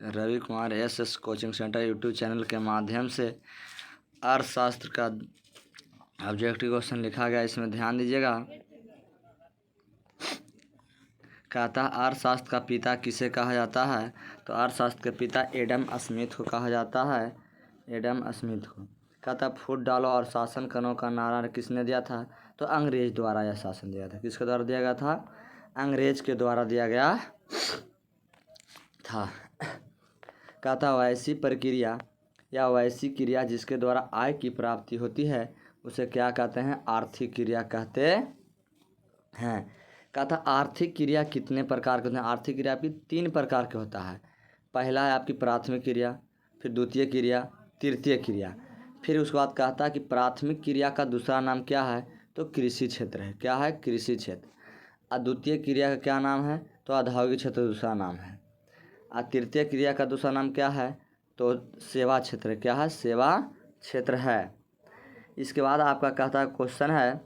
Ravi Kumar S coaching centre YouTube channel के माध्यम से अर्थशास्त्र का ऑब्जेक्टिव क्वेश्चन लिखा गया, इसमें ध्यान दीजिएगा। कहता है अर्थशास्त्र का पिता किसे कहा जाता है? तो अर्थशास्त्र के पिता एडम स्मिथ को कहा जाता है, एडम स्मिथ को। कहता फूट डालो और शासन करो का नारा किसने दिया था? तो अंग्रेज द्वारा यह शासन दिया था। किसके द्वारा दिया गया था? अंग्रेज के द्वारा दिया गया था। कहता वैसी प्रक्रिया या वैसी क्रिया जिसके द्वारा आय की प्राप्ति होती है उसे क्या कहते हैं? आर्थिक क्रिया कहते हैं। कहता आर्थिक क्रिया कितने प्रकार के होते हैं? आर्थिक क्रिया आपकी 3 प्रकार के होता है। पहला है आपकी प्राथमिक क्रिया, फिर द्वितीय क्रिया, तृतीय क्रिया। फिर उसके बाद कहता है कि प्राथमिक क्रिया का दूसरा नाम क्या है? तो कृषि क्षेत्र है। क्या है? कृषि क्षेत्र। और द्वितीय क्रिया का क्या नाम है? तो औद्योगिक क्षेत्र दूसरा नाम है। और तृतीय क्रिया का दूसरा नाम क्या है? तो सेवा क्षेत्र। क्या है? सेवा क्षेत्र है। इसके बाद आपका कहता है क्वेश्चन है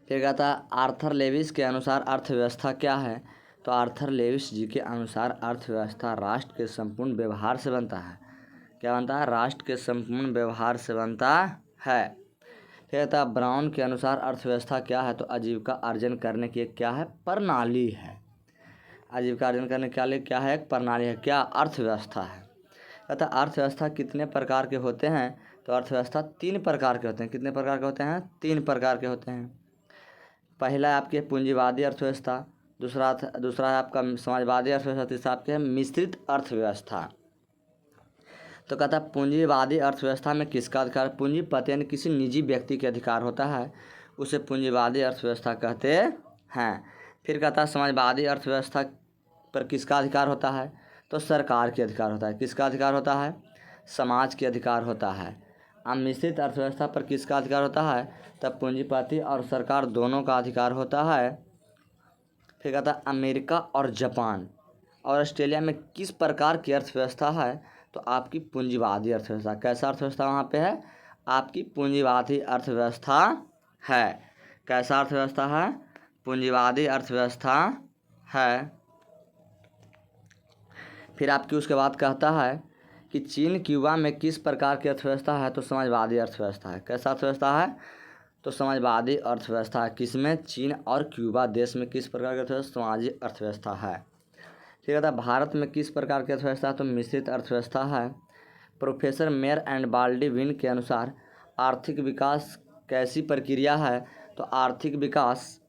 फिर कहता है आर्थर लेविस के अनुसार अर्थव्यवस्था क्या है? तो आर्थर लेविस जी के अनुसार अर्थव्यवस्था राष्ट्र के संपूर्ण व्यवहार से बनता है। क्या बनता है? राष्ट्र के संपूर्ण व्यवहार से बनता है। फिर कहता है ब्राउन के अनुसार अर्थव्यवस्था क्या है? तो आजीविका अर्जन करने की एक क्या है? प्रणाली है। आजीविका अर्जन करने के लिए क्या है? एक प्रणाली है। क्या? अर्थव्यवस्था है। कहता अर्थव्यवस्था कितने प्रकार के होते हैं? तो अर्थव्यवस्था 3 प्रकार के होते हैं। कितने प्रकार के होते हैं? 3 प्रकार के होते हैं। पहला है आपके पूंजीवादी अर्थव्यवस्था, दूसरा है आपका समाजवादी अर्थव्यवस्था, तीसरा आपके मिश्रित अर्थव्यवस्था। तो कहता है पूंजीवादी अर्थव्यवस्था में किसका अधिकार? पूंजीपति यानी किसी निजी व्यक्ति के अधिकार होता है, उसे पूंजीवादी अर्थव्यवस्था कहते हैं। फिर कहता है समाजवादी अर्थव्यवस्था पर किसका अधिकार होता है? तो सरकार के अधिकार होता है। किसका अधिकार होता है? समाज के अधिकार होता है। अब मिश्रित अर्थव्यवस्था पर किसका अधिकार होता है? तब पूंजीपति और सरकार दोनों का अधिकार होता है। फिर कहता है अमेरिका और जापान और ऑस्ट्रेलिया में किस प्रकार की अर्थव्यवस्था है? तो आपकी पूंजीवादी अर्थव्यवस्था। कैसा अर्थव्यवस्था वहाँ पे है? आपकी पूंजीवादी अर्थव्यवस्था है। कैसा अर्थव्यवस्था है? पूंजीवादी अर्थव्यवस्था है। फिर आपकी उसके बाद कहता है कि चीन क्यूबा में किस प्रकार की अर्थव्यवस्था है? तो समाजवादी अर्थव्यवस्था है। कैसा अर्थव्यवस्था है? तो समाजवादी अर्थव्यवस्था है। किसमें? चीन और क्यूबा देश में किस प्रकार की अर्थव्यवस्था? समाजिक अर्थव्यवस्था है। फिर कहता है भारत में किस प्रकार की अर्थव्यवस्था है? तो मिश्रित अर्थव्यवस्था है। प्रोफेसर मेयर एंड बाल्डीविन के अनुसार आर्थिक विकास कैसी प्रक्रिया है? तो आर्थिक विकास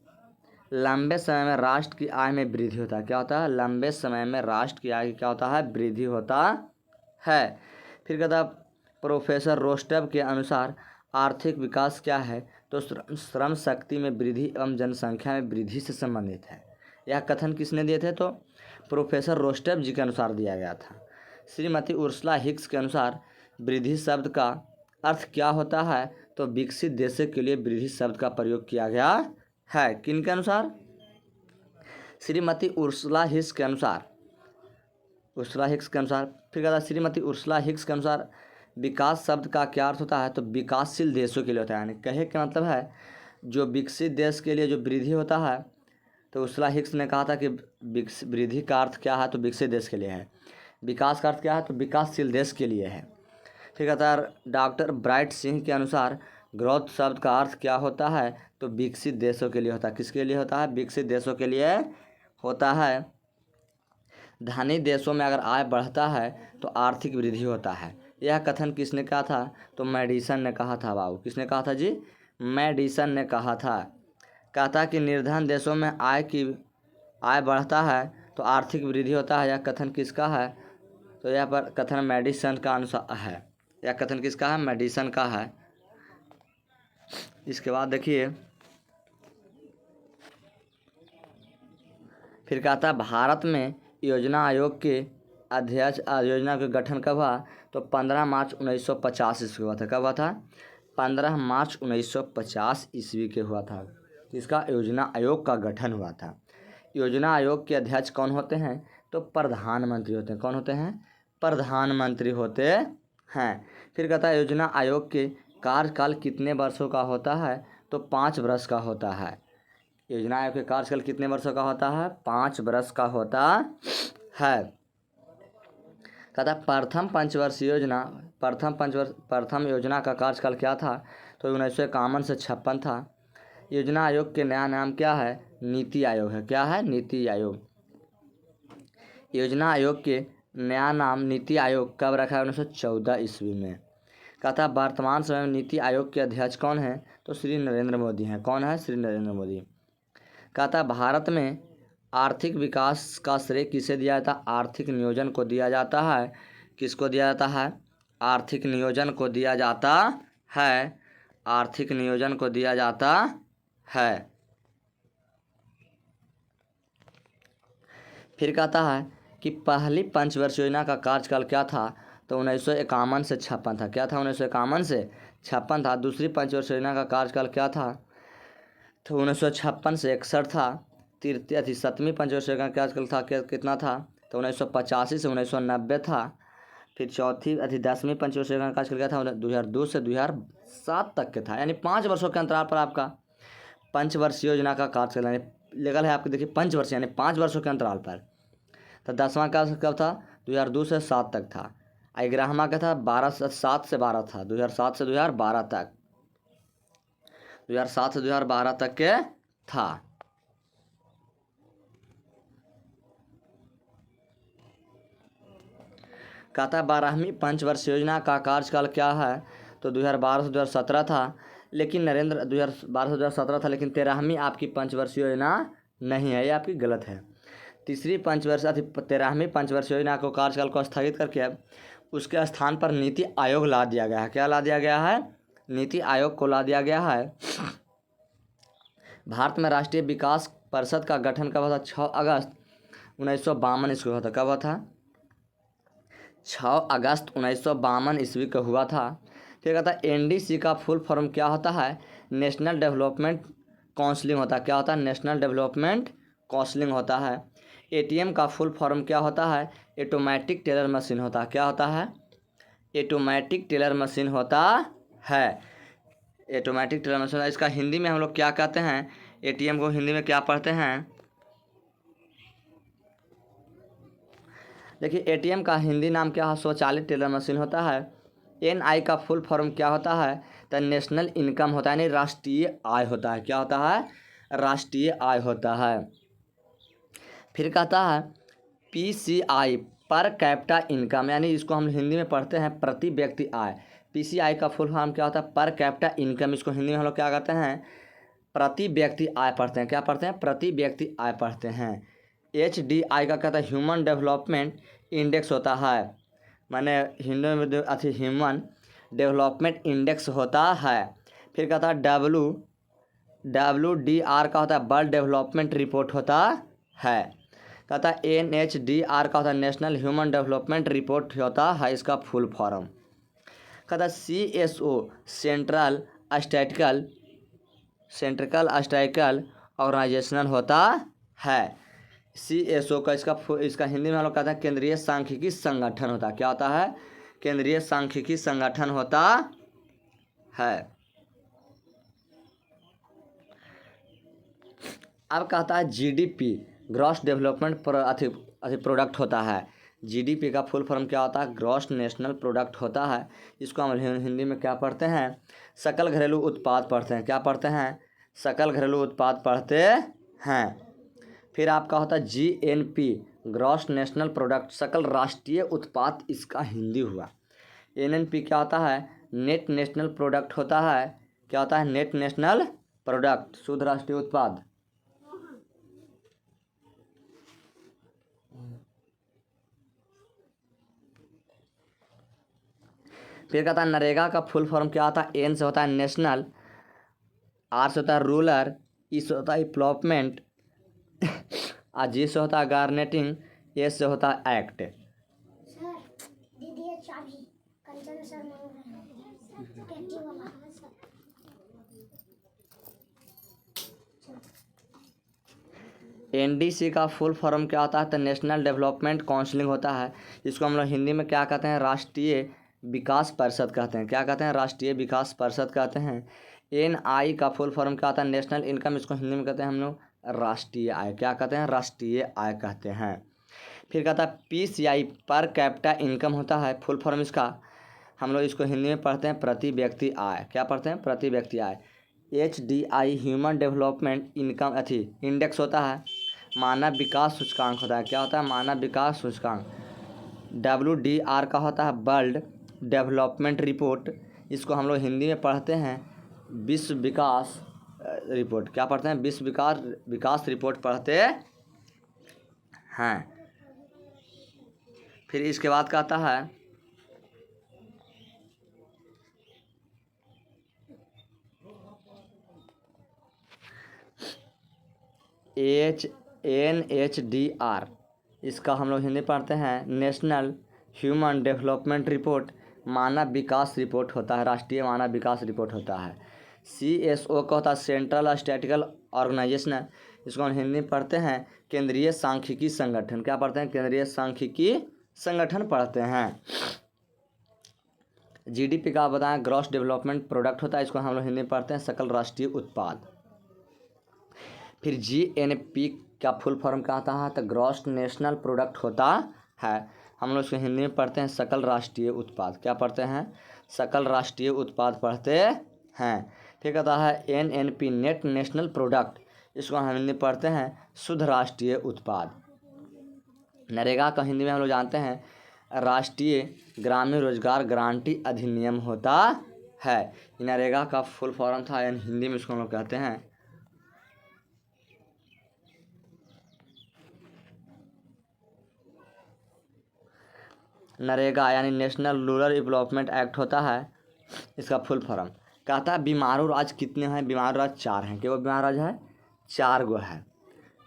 लंबे समय में राष्ट्र की आय में वृद्धि होता है। क्या होता है? लंबे समय में राष्ट्र की आय क्या होता है? वृद्धि होता है। फिर कहता है प्रोफेसर रोस्टेव के अनुसार आर्थिक विकास क्या है? तो श्रम शक्ति में वृद्धि एवं जनसंख्या में वृद्धि से संबंधित है। यह कथन किसने दिए थे? तो प्रोफेसर रोस्टेव जी के अनुसार दिया गया था। श्रीमती उर्सुला हिक्स के अनुसार वृद्धि शब्द का अर्थ क्या होता है? तो विकसित देशों के लिए वृद्धि शब्द का प्रयोग किया गया है। किन के अनुसार? श्रीमती उर्सुला हिक्स के अनुसार। उर्सुला हिक्स के अनुसार। फिर कहता है श्रीमती उर्सुला हिक्स के अनुसार विकास शब्द का क्या अर्थ होता है? तो विकासशील देशों के लिए होता है। यानी कहे का मतलब है जो विकसित देश के लिए जो वृद्धि होता है, तो उर्सुला हिक्स ने कहा था कि वृद्धि का अर्थ क्या है? तो विकसित देश के लिए है। विकास का अर्थ क्या है? तो विकासशील देश के लिए है। फिर कहता है डॉक्टर ब्राइट सिंह के अनुसार ग्रोथ शब्द का अर्थ क्या होता है? तो विकसित देशों के लिए होता है। किसके लिए होता है? विकसित देशों के लिए होता है। धनी देशों में अगर आय बढ़ता है तो आर्थिक वृद्धि होता है। यह कथन किसने कहा था? तो मेडिसन ने कहा था। बाबू किसने कहा था जी? मेडिसन ने कहा था। कहता कि निर्धन देशों में आय बढ़ता है तो आर्थिक वृद्धि होता है। यह कथन किसका है? तो यह पर कथन मेडिसन का अनुसार है। यह कथन किसका है? मेडिसन का है। इसके बाद देखिए फिर कहता है भारत में योजना आयोग के अध्यक्ष योजना का गठन कब हुआ? तो 15 मार्च 1950 ईस्वी हुआ था। कब हुआ था? 15 मार्च 1950 ईस्वी के हुआ था। इसका योजना आयोग का गठन हुआ था। योजना आयोग के अध्यक्ष कौन होते हैं? तो प्रधानमंत्री होते हैं। कौन होते हैं? प्रधानमंत्री होते हैं। फिर कहता है योजना आयोग के कार्यकाल कितने वर्षों का होता है? तो 5 वर्ष का होता है। योजना आयोग के कार्यकाल कितने वर्षों का होता है? 5 वर्ष का होता है। कहता प्रथम पंचवर्षीय योजना प्रथम योजना का कार्यकाल क्या था? तो 1951 से 56 था। योजना आयोग के नया नाम क्या है? नीति आयोग है। क्या है? नीति आयोग। योजना आयोग के नया नाम नीति आयोग कब रखा है? 1914 ईस्वी में। कहता वर्तमान समय में नीति आयोग के अध्यक्ष कौन है? तो श्री नरेंद्र मोदी हैं। कौन है? श्री नरेंद्र मोदी। कहता भारत में आर्थिक विकास का श्रेय किसे दिया जाता है? आर्थिक नियोजन को दिया जाता है। किसको दिया जाता है? आर्थिक नियोजन को दिया जाता है। आर्थिक नियोजन को दिया जाता है। फिर कहता है कि पहली पंचवर्षीय योजना का कार्यकाल क्या था? तो 1951 से 56 था। क्या था? 1951 से 56 था। दूसरी पंचवर्षीय योजना का कार्यकाल क्या था? तो 1956 से 61 था। सातवीं पंचवर्षीय योजना का कार्यकाल था कितना था? तो 1985 से 1990 था। फिर चौथी 10वीं पंचवर्षीय योजना का कार्यकाल क्या था? 2002 से 2007 तक के था। यानी 5 वर्षों के अंतराल पर आपका पंचवर्षीय योजना का कार्यकाल यानी लेगल है आपके। देखिए पंचवर्षीय यानी 5 वर्षों के अंतराल पर। तो 10वां का कब था? 2002 से 7 तक था। 11वां का था 7 से 12 था। 2007 से 2012 तक। 2007 से 2012 तक के था। कहता है 12वीं पंचवर्षीय योजना का कार्यकाल क्या है? तो 2012 से 2017 था। लेकिन 2012 से 2017 था, लेकिन 13वीं आपकी पंचवर्षीय योजना नहीं है। ये आपकी गलत है। 13वीं पंचवर्षीय योजना को कार्यकाल को स्थगित करके उसके स्थान पर नीति आयोग ला दिया गया है। क्या ला दिया गया है? नीति आयोग को ला दिया गया है। भारत में राष्ट्रीय विकास परिषद का गठन कब हुआ था? 6 अगस्त 1952 ईस्वी हुआ था। कब हुआ था? 6 अगस्त 1952 ईस्वी को हुआ था। फिर कहता है एनडीसी का फुल फॉर्म क्या होता है? नेशनल डेवलपमेंट काउंसिलिंग होता है। क्या होता है? नेशनल डेवलपमेंट काउंसिलिंग होता है। एटीएम का फुल फॉर्म क्या होता है? ऑटोमेटिक टेलर मशीन होता है। क्या होता है? ऑटोमेटिक टेलर मशीन होता है। Automatic teller machine. इसका हिंदी में हम लोग क्या कहते हैं? एटीएम को हिंदी में क्या पढ़ते हैं? देखिए एटीएम का हिंदी नाम क्या है? स्वचालित टेलर मशीन होता है। एनआई का फुल फॉर्म क्या होता है? तो नेशनल इनकम होता है, यानी राष्ट्रीय आय होता है। क्या होता है? राष्ट्रीय आय होता है। फिर कहता है पीसीआई पर कैपिटा इनकम, यानी इसको हम हिंदी में पढ़ते हैं प्रति व्यक्ति आय। पीसीआई का फुल फॉर्म क्या होता है? Per capita income. इसको हिंदी में हम लोग क्या कहते हैं? प्रति व्यक्ति आय पढ़ते हैं। क्या पढ़ते हैं? प्रति व्यक्ति आय पढ़ते हैं। एचडीआई का कहता है ह्यूमन डेवलपमेंट इंडेक्स होता है। मैंने हिंदी में ह्यूमन डेवलपमेंट इंडेक्स होता है। फिर कहता है WDR का होता है वर्ल्ड डेवलपमेंट रिपोर्ट होता है। कहता है NHDR का होता है नेशनल ह्यूमन डेवलपमेंट रिपोर्ट होता है इसका फुल फॉर्म। कहता है CSO सेंट्रल स्टैटिस्टिकल ऑर्गेनाइजेशन होता है। CSO का इसका हिंदी में हम लोग कहते हैं केंद्रीय सांख्यिकी संगठन होता है। क्या होता है? केंद्रीय सांख्यिकी संगठन होता है। अब कहता है GDP ग्रॉस डेवलपमेंट प्रोडक्ट होता है। GDP का फुल फॉर्म क्या होता है? ग्रॉस नेशनल प्रोडक्ट होता है। इसको हम हिंदी में क्या पढ़ते हैं? सकल घरेलू उत्पाद पढ़ते हैं। क्या पढ़ते हैं? सकल घरेलू उत्पाद पढ़ते हैं। फिर आपका होता है GNP ग्रॉस नेशनल प्रोडक्ट, सकल राष्ट्रीय उत्पाद इसका हिंदी हुआ। NNP क्या होता है? नेट नेशनल प्रोडक्ट होता है। क्या होता है? नेट नेशनल प्रोडक्ट, शुद्ध राष्ट्रीय उत्पाद। फिर कहता है नरेगा का फुल फॉर्म क्या होता है? N से होता है नेशनल, R से होता है रूरल, E से होता है डेवलपमेंट, G से होता है गारनेटिंग, S से होता है एक्ट। एनडीसी का फुल फॉर्म क्या होता है? तो नेशनल डेवलपमेंट काउंसलिंग होता है। इसको हम लोग हिंदी में क्या कहते हैं? राष्ट्रीय विकास परिषद कहते हैं। क्या कहते हैं? राष्ट्रीय विकास परिषद कहते हैं। एनआई का फुल फॉर्म क्या होता है? National income. इसको हिंदी में कहते हैं हम लोग राष्ट्रीय आय। क्या कहते हैं? राष्ट्रीय आय कहते हैं। फिर कहता है पीसीआई, पर कैपिटा इनकम होता है फुल फॉर्म इसका। हम लोग इसको हिंदी में पढ़ते हैं प्रति व्यक्ति आय। क्या पढ़ते हैं? प्रति व्यक्ति आय। HDI, human development income index होता है। मानव विकास सूचकांक होता है। क्या होता है? मानव विकास सूचकांक। WDR का होता है वर्ल्ड डेवलपमेंट रिपोर्ट। इसको हम लोग हिंदी में पढ़ते हैं विश्व विकास रिपोर्ट। क्या पढ़ते हैं? विश्व विकास रिपोर्ट पढ़ते हैं। फिर इसके बाद कहता है NHDR। इसका हम लोग हिंदी पढ़ते हैं नेशनल ह्यूमन डेवलपमेंट रिपोर्ट। मानव विकास रिपोर्ट होता है, राष्ट्रीय मानव विकास रिपोर्ट होता है। CSO का होता है सेंट्रल स्टैटिस्टिकल ऑर्गेनाइजेशन। इसको हम हिंदी में पढ़ते हैं केंद्रीय सांख्यिकी संगठन। क्या पढ़ते हैं? केंद्रीय सांख्यिकी संगठन पढ़ते हैं। GDP का बताएं ग्रॉस डेवलपमेंट प्रोडक्ट होता है। इसको हम लोग हिंदी में पढ़ते हैं सकल राष्ट्रीय उत्पाद। फिर GNP का फुल फॉर्म क्या होता है? तो ग्रॉस नेशनल प्रोडक्ट होता है। हम लोग इसको हिंदी में पढ़ते हैं सकल राष्ट्रीय उत्पाद। क्या पढ़ते हैं? सकल राष्ट्रीय उत्पाद पढ़ते हैं। फिर कहता है NNP, नेट नेशनल प्रोडक्ट। इसको हम हिंदी में पढ़ते हैं शुद्ध राष्ट्रीय उत्पाद। नरेगा का हिंदी में हम लोग जानते हैं राष्ट्रीय ग्रामीण रोजगार गारंटी अधिनियम होता है। नरेगा का फुल फॉर्म था, हिंदी में इसको हम लोग कहते हैं नरेगा, यानी नेशनल रूरल डेवलपमेंट एक्ट होता है इसका फुल फॉर्म। कहता है बीमारू राज्य कितने हैं? बीमारू राज्य 4 हैं। केवल बीमारू राज्य है 4 गो है।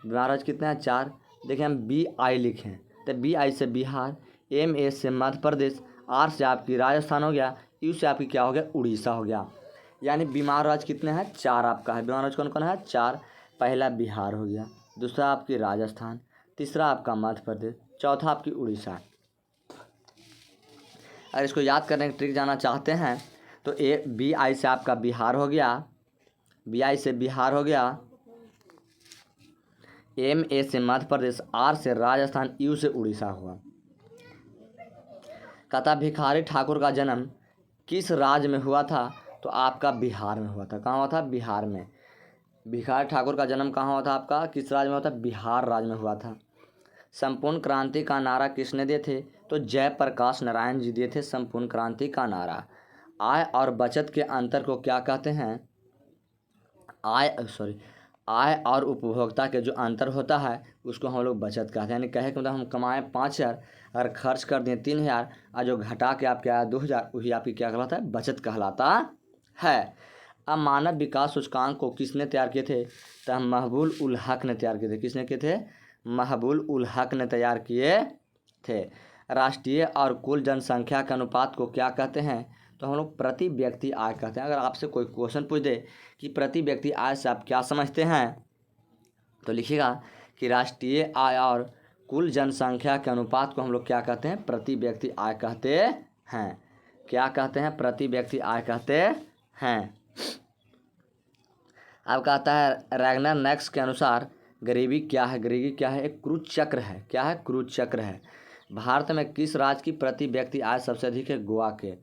बीमारू राज्य कितने हैं? 4। देखिए हम BI लिखें तो BI से बिहार, MA से मध्य प्रदेश, R से आपकी राजस्थान हो गया, U से आपकी क्या हो गया? उड़ीसा हो गया। यानी बीमारू राज्य कितने हैं? 4 आपका है। बीमारू राज्य कौन कौन है? 4। पहला बिहार हो गया, दूसरा आपकी राजस्थान, तीसरा आपका मध्य प्रदेश, चौथा आपकी उड़ीसा। अगर इसको याद करने की ट्रिक जानना चाहते हैं तो BI से आपका बिहार हो गया, BI से बिहार हो गया, MA से मध्य प्रदेश, R से राजस्थान, U से उड़ीसा हुआ। कहता भिखारी ठाकुर का जन्म किस राज्य में हुआ था? तो आपका बिहार में हुआ था। कहाँ हुआ था? बिहार में। भिखारी ठाकुर का जन्म कहाँ हुआ था आपका? किस राज्य में हुआ था? बिहार राज्य में हुआ था। संपूर्ण क्रांति का नारा किसने दिए थे? तो जयप्रकाश नारायण जी दिए थे संपूर्ण क्रांति का नारा। आय और बचत के अंतर को क्या कहते हैं? आय और उपभोक्ता के जो अंतर होता है उसको हम लोग बचत कहते हैं। यानी कहे कि मतलब हम कमाएं 5,000 अगर खर्च कर दें 3,000 और जो घटा के आप क्या 2,000, वही आपकी क्या कहलाता है? बचत कहलाता है। अब मानव विकास सूचकांक को किसने तैयार किए थे? तो महबूब उल हक ने तैयार किए थे। किसने किए थे? महबूब उल हक ने तैयार किए थे। राष्ट्रीय और कुल जनसंख्या के अनुपात को क्या कहते हैं? तो हम लोग प्रति व्यक्ति आय कहते हैं। अगर आपसे कोई क्वेश्चन पूछ दे कि प्रति व्यक्ति आय से आप क्या समझते हैं, तो लिखिएगा कि राष्ट्रीय आय और कुल जनसंख्या के अनुपात को हम लोग क्या कहते हैं? प्रति व्यक्ति आय कहते हैं। क्या कहते हैं? प्रति व्यक्ति आय कहते हैं। अब कहता है रैगनर नेक्स के अनुसार गरीबी क्या है? गरीबी क्या है? एक क्रूज चक्र है। क्या है? क्रूज चक्र है। भारत में किस राज्य की प्रति व्यक्ति आय सबसे अधिक है? गोवा के।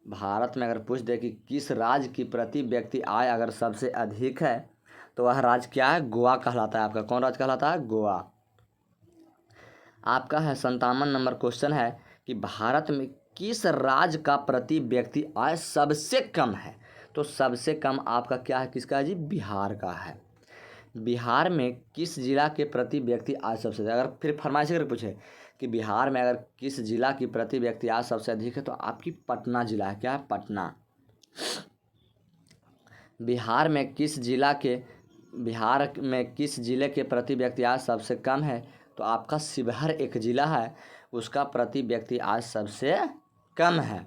भारत में अगर पूछ दे कि किस राज्य की प्रति व्यक्ति आय अगर सबसे अधिक है तो वह राज्य क्या है? गोवा कहलाता है। आपका कौन राज्य कहलाता है? गोवा। आपका है 57 नंबर क्वेश्चन है कि भारत में किस राज्य का प्रति व्यक्ति आय सबसे कम है? तो सबसे कम आपका क्या है? किसका है जी? बिहार का है। बिहार में किस जिला के प्रति व्यक्ति आय सबसे अधिक? अगर फिर फरमाइश अगर पूछे कि बिहार में अगर किस जिला की प्रति व्यक्ति आय सबसे अधिक है तो आपकी पटना जिला है। क्या है? पटना। बिहार में किस जिले के प्रति व्यक्ति आय सबसे कम है? तो आपका शिवहर एक जिला है, उसका प्रति व्यक्ति आय सबसे कम है।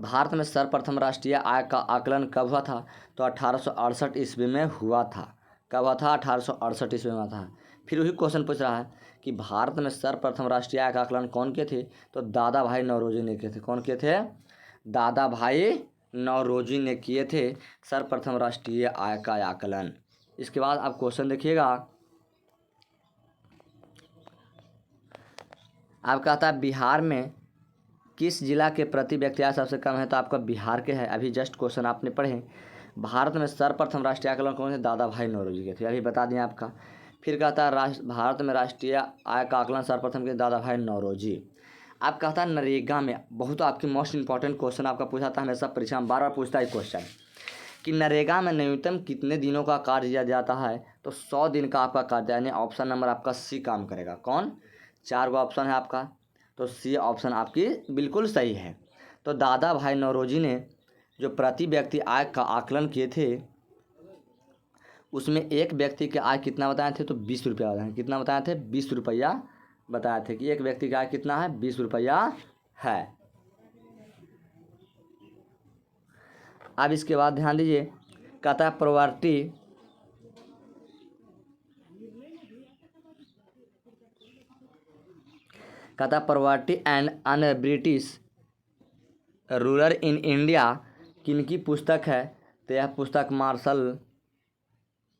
भारत में सर्वप्रथम राष्ट्रीय आय का आकलन कब हुआ था? तो 1868 ईस्वी में हुआ था। कब हुआ था? 1868 ईस्वी में हुआ था। फिर वही क्वेश्चन पूछ रहा है कि भारत में सर्वप्रथम राष्ट्रीय आय का आकलन कौन किए थे? तो दादा भाई नौरोजी ने किए थे। कौन किए थे? दादा भाई नौरोजी ने किए थे सर्वप्रथम राष्ट्रीय आय का आकलन। इसके बाद आप क्वेश्चन देखिएगा, आप कहता है बिहार में किस जिला के प्रति व्यक्ति आय सबसे कम है? तो आपका बिहार के है। अभी जस्ट क्वेश्चन आपने पढ़े, भारत में सर्वप्रथम राष्ट्रीय आकलन कौन थे? दादा भाई नौरोजी के थे, अभी बता दिए आपका। फिर कहता है भारत में राष्ट्रीय आय का आकलन सर्वप्रथम के दादा भाई नौरोजी। आप कहता है नरेगा में, बहुत आपकी मोस्ट इंपॉर्टेंट क्वेश्चन आपका पूछा था हमेशा परीक्षा में, बार बार पूछता है क्वेश्चन कि नरेगा में न्यूनतम कितने दिनों का कार्य दिया जाता है? तो 100 दिन का आपका कार्य, यानी ऑप्शन नंबर आपका सी काम करेगा। कौन? 4 गो ऑप्शन है आपका, तो सी ऑप्शन आपकी बिल्कुल सही है। तो दादा भाई नौरोजी ने जो प्रति व्यक्ति आय का आकलन किए थे, उसमें एक व्यक्ति के आय कितना बताए थे? तो 20 रुपया बताए। कितना बताए थे? 20 रुपया बताए थे कि एक व्यक्ति का आय कितना है? 20 रुपया है। अब इसके बाद ध्यान दीजिए, कहता है property and un British ruler in India किनकी पुस्तक है? तो यह पुस्तक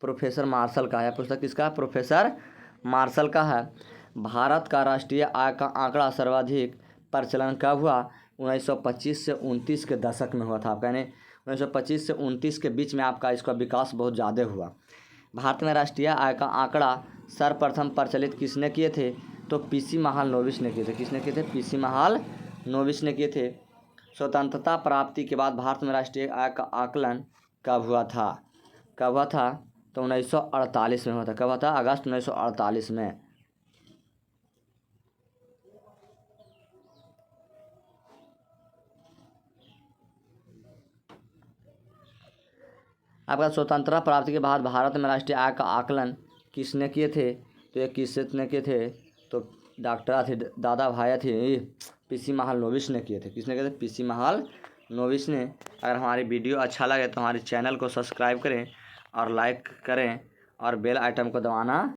प्रोफेसर मार्शल का है। पुस्तक किसका? प्रोफेसर मार्शल का है। भारत का राष्ट्रीय आय का आंकड़ा सर्वाधिक प्रचलन कब हुआ? 1925 से 29 के दशक में हुआ था आपका, यानी 1925 से 29 के बीच में आपका इसका विकास बहुत ज़्यादा हुआ। भारत में राष्ट्रीय आय का आंकड़ा सर्वप्रथम प्रचलित किसने किए थे? तो पीसी महालनोबिस ने किए थे। किसने किए थे? पीसी महालनोबिस ने किए थे। स्वतंत्रता प्राप्ति के बाद भारत में राष्ट्रीय आय का आकलन कब हुआ था? कब हुआ था? तो 1948 में हुआ था। कब हुआ था? अगस्त 1948 में। आपका स्वतंत्रता प्राप्ति के बाद भारत में राष्ट्रीय आय का आकलन किसने किए थे? तो ये किसने किए थे? तो डॉक्टर थे, दादा भाई थे, पीसी महालनोबिस ने किए थे। किसने किए थे? पीसी महालनोबिस ने। अगर हमारी वीडियो अच्छा लगे तो हमारे चैनल को सब्सक्राइब करें और लाइक करें और बेल आइटम को दबाना